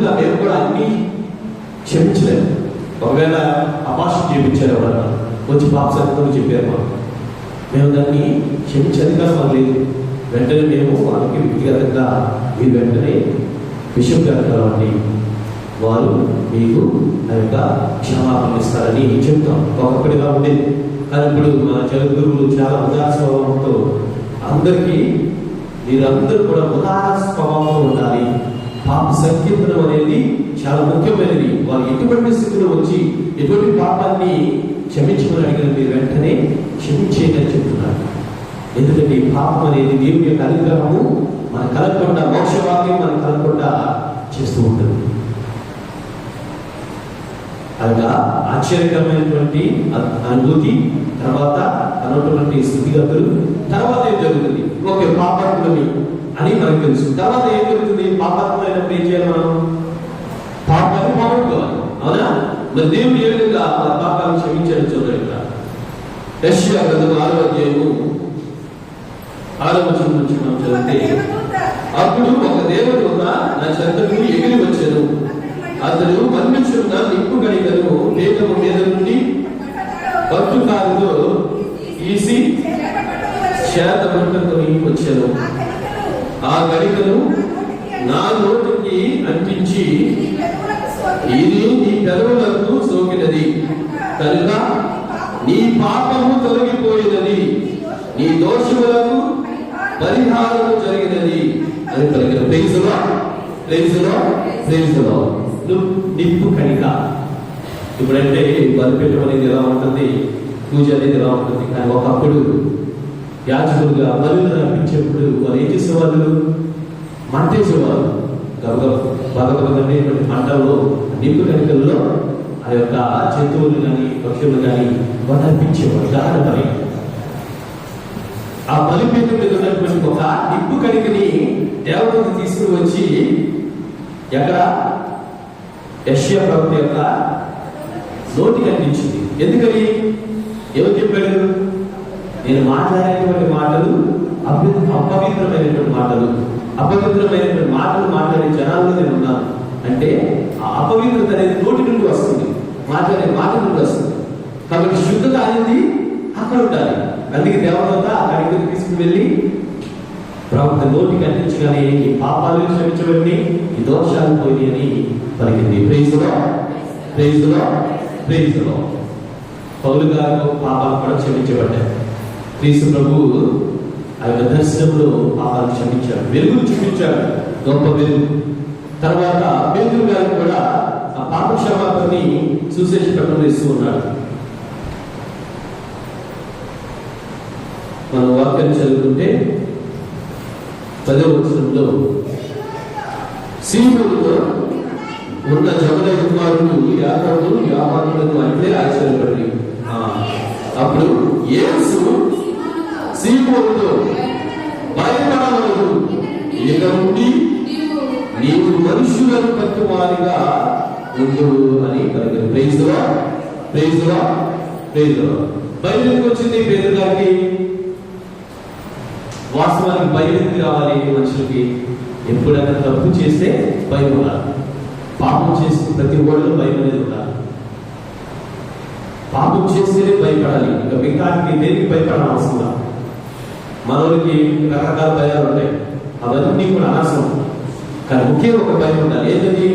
ముందుగా మేము కూడా అన్ని క్షమించలేదు. ఒకవేళ అపార్షన్ చేయించారు ఎవరన్నా వచ్చి పాప సత్యం చెప్పారు, మేము దాన్ని క్షమించేది కాదు మాకు లేదు. వెంటనే మేము వాళ్ళకి వ్యక్తిగతంగా మీరు వెంటనే బిషప్ గారు కలవండి, వారు మీకు ఆ యొక్క క్షమాపణ ఇస్తారని చెప్తాం. ఒకప్పటిగా ఉండేది. కానీ ఇప్పుడు మన జగద్గురువులు చాలా ఉదార స్వభావంతో అందరికీ మీరందరూ కూడా ఉదార స్వభావంతో ఉండాలి. పాప సంకీర్తనం అనేది చాలా ముఖ్యమైనది. వాళ్ళు ఎటువంటి స్థితిలో వచ్చి ఎటువంటి పాపాన్ని క్షమించమని అడిగిన మీరు వెంటనే క్షమించేది అని చెప్తున్నారు. ఎందుకంటే ఈ పాపం అనేది దేవుని యొక్క అనుగ్రహము మన కలగకుండా, మోక్షవాక్యం మన కలగకుండా చేస్తూ ఉంటుంది. అనగా ఆశ్చర్యకరమైనటువంటి అనుభూతి, తర్వాత అన్నటువంటి స్థితిగతులు, తర్వాత ఏం జరుగుతుంది? ఓకే, పాపాత్ములని అని మనకు తెలుసు. తర్వాత ఏం జరుగుతుంది? పాపాత్మైనప్పుడు ఏం చేయాలి? మనం పాపాన్ని పోగొట్టుకోవాలి. అవునా? మరి దేవుడు ఏ విధంగా మన పాపాలను క్షమించడం చూడండి. యెషయా గ్రంథం 6వ అధ్యాయము 6వ వచనం నుంచి మనం చదివితే, అప్పుడు ఒక దేవదూత నా చెంతకు ఎగిరి వచ్చెను. అతడు మన్నించున్న నిప్పు గడికను మేఘము మీద నుండి పట్టుకారుతో తీసి చేతపట్టుకొని వచ్చెను. ఆ గడికను నా నోటికి అంటించి, ఇది నీ పెదవులకు సోకినది కనుక నీ పాపము తొలగిపోయినది, నీ దోషములకు పరిహారము జరిగినది అని పలికిన. Praise the lord, praise the lord, praise the lord. నిప్పు కణిక. ఇప్పుడంటే బలిపీఠం అనేది ఎలా ఉంటుంది, పూజ అనేది ఎలా ఉంటుంది. కానీ ఒకప్పుడు యాజకులుగా బలులను అర్పించేప్పుడు వారు ఏం చేసేవాళ్ళు? మంటేసేవారు. భగవద్గీత మంటల్లో, నిప్పు కణికల్లో ఆ యొక్క జంతువులు కానీ పక్షులు కానీ వారు అర్పించేవారు. దహన బలి. ఆ బలిపీఠం మీద ఉన్నటువంటి ఒక నిప్పు కణికని దేవతను తీసుకుని వచ్చి ఎక్కడ యెషయా ప్రవక్త యొక్క నోటికి అంటించింది. ఎందుకని? ఎవరు చెప్పాడు? నేను మాట్లాడేటువంటి మాటలు అపవిత్రమైనటువంటి మాటలు, అపవిత్రమైనటువంటి మాటలు మాట్లాడే జనాల్లో నేను ఉన్నాను అంటే ఆ అపవిత్రత అనేది నోటి నుండి వస్తుంది, మాట్లాడే మాట నుండి వస్తుంది. కాబట్టి శుద్ధత అనేది అక్కడ ఉండాలి. అందుకే దేవదూత అక్కడికి తీసుకుని వెళ్ళి ప్రవక్త నోటికి అంటించగానే ఈ పాపాలు క్షమించబడి ఈ దోషాలు పోయి అని పలికింది. Praise the lord, praise the lord, praise the lord. పౌలు గారు పాపాలు కూడా క్షమించబడ్డారు. క్రీస్తు ప్రభువు ఆ యొక్క దర్శనంలో పాపాలు క్షమించాడు, వెలుగును చూపించాడు, గొప్ప వెలుగు. తర్వాత పేతురు గారికి కూడా ఆ పాప క్షమాపణని సుశేష ప్రకటన ఇస్తూ ఉన్నాడు. మన వాక్యాన్ని చదువుకుంటే 10వ వచనంలో, సీమోనులో ఉన్న జబదయి కుమారుడు యాకోబు యోహానులను అంటే ఆశ్చర్యపడి, అప్పుడు యేసు సీమోనుతో భయపడవద్దు, ఇక నుండి నీవు మనుషులను పట్టువారిగా ఉండు అని పలికాడు. Praise the lord, praise the lord, praise the lord. భయం ఎందుకు వచ్చింది పేతురు గారికి? వాస్తవానికి భయం ఎందుకు రావాలి మనుషులకి? ఎప్పుడైనా తప్పు చేస్తే భయం ఉండాలి. పాపం చేస్తే ప్రతి ఒళ్ళు భయం అనేది ఉండాలి. పాపం చేస్తేనే భయపడాలి. ఇంకా మిగతానికి దేనికి భయపడాలి అవసరం. మనోళ్ళకి రకరకాల భయాలు ఉంటాయి, అవన్నీ కూడా అనవసరం. కానీ ఒకే ఒక భయం ఉండాలి. ఏంటది?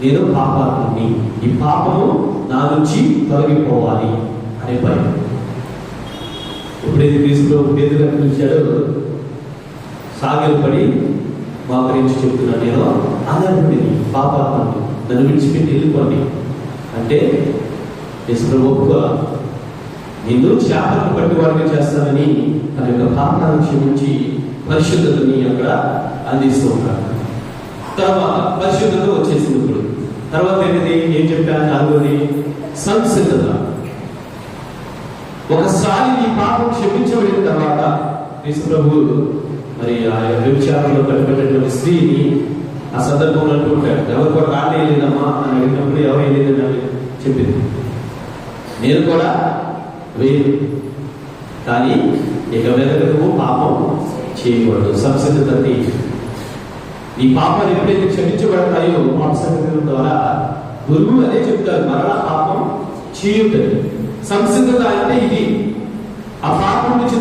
నేను పాపాత్ముని, ఈ పాపము నా నుంచి తొలగిపోవాలి అనే భయం. ఎప్పుడైతే క్రీస్తు పేతురు పిలిచాడో సాగిలపడి మోకరించి చెప్తున్నాను, నేను అనర్హుడిని, పాపాత్ముని, నన్ను విడిచిపెట్టి వెళ్ళిపోండి అంటే యేసు ఒప్పుకో, నిన్ను చేపలను పట్టి వాడిగా చేస్తానని తన యొక్క పాపాలను క్షమించి పరిశుద్ధతని అక్కడ అందిస్తూ ఉంటాడు. తర్వాత పరిశుద్ధత వచ్చేసింది. ఇప్పుడు తర్వాత ఏంటిది? ఏం చెప్పాను? 4వది సంసిద్ధత. ఒకసారి నీ పాపం క్షమించబడిన తర్వాత యేసు ప్రభువు మరి ఆ వ్యభిచారంలో పట్టుబడినటువంటి స్త్రీని ఆ సందర్భంలో అంటూ ఉంటాడు, ఎవరు కూడా రాలేదమ్మా అని అడిగినప్పుడు ఎవరు వేయలేదని చెప్పింది. నేను కూడా వేయను, కానీ ఇక వెనక నువ్వు పాపం చేయకూడదు. సంసిద్ధతని ఈ పాపాలు ఎప్పుడైతే క్షమించబడతాయో మాంసక్రియల ద్వారా గురువు అదే చెప్తారు, మరలా పాపం చేయొద్దని. సంసిద్ధత అంటే ఇది, ఆ పాపం నుంచి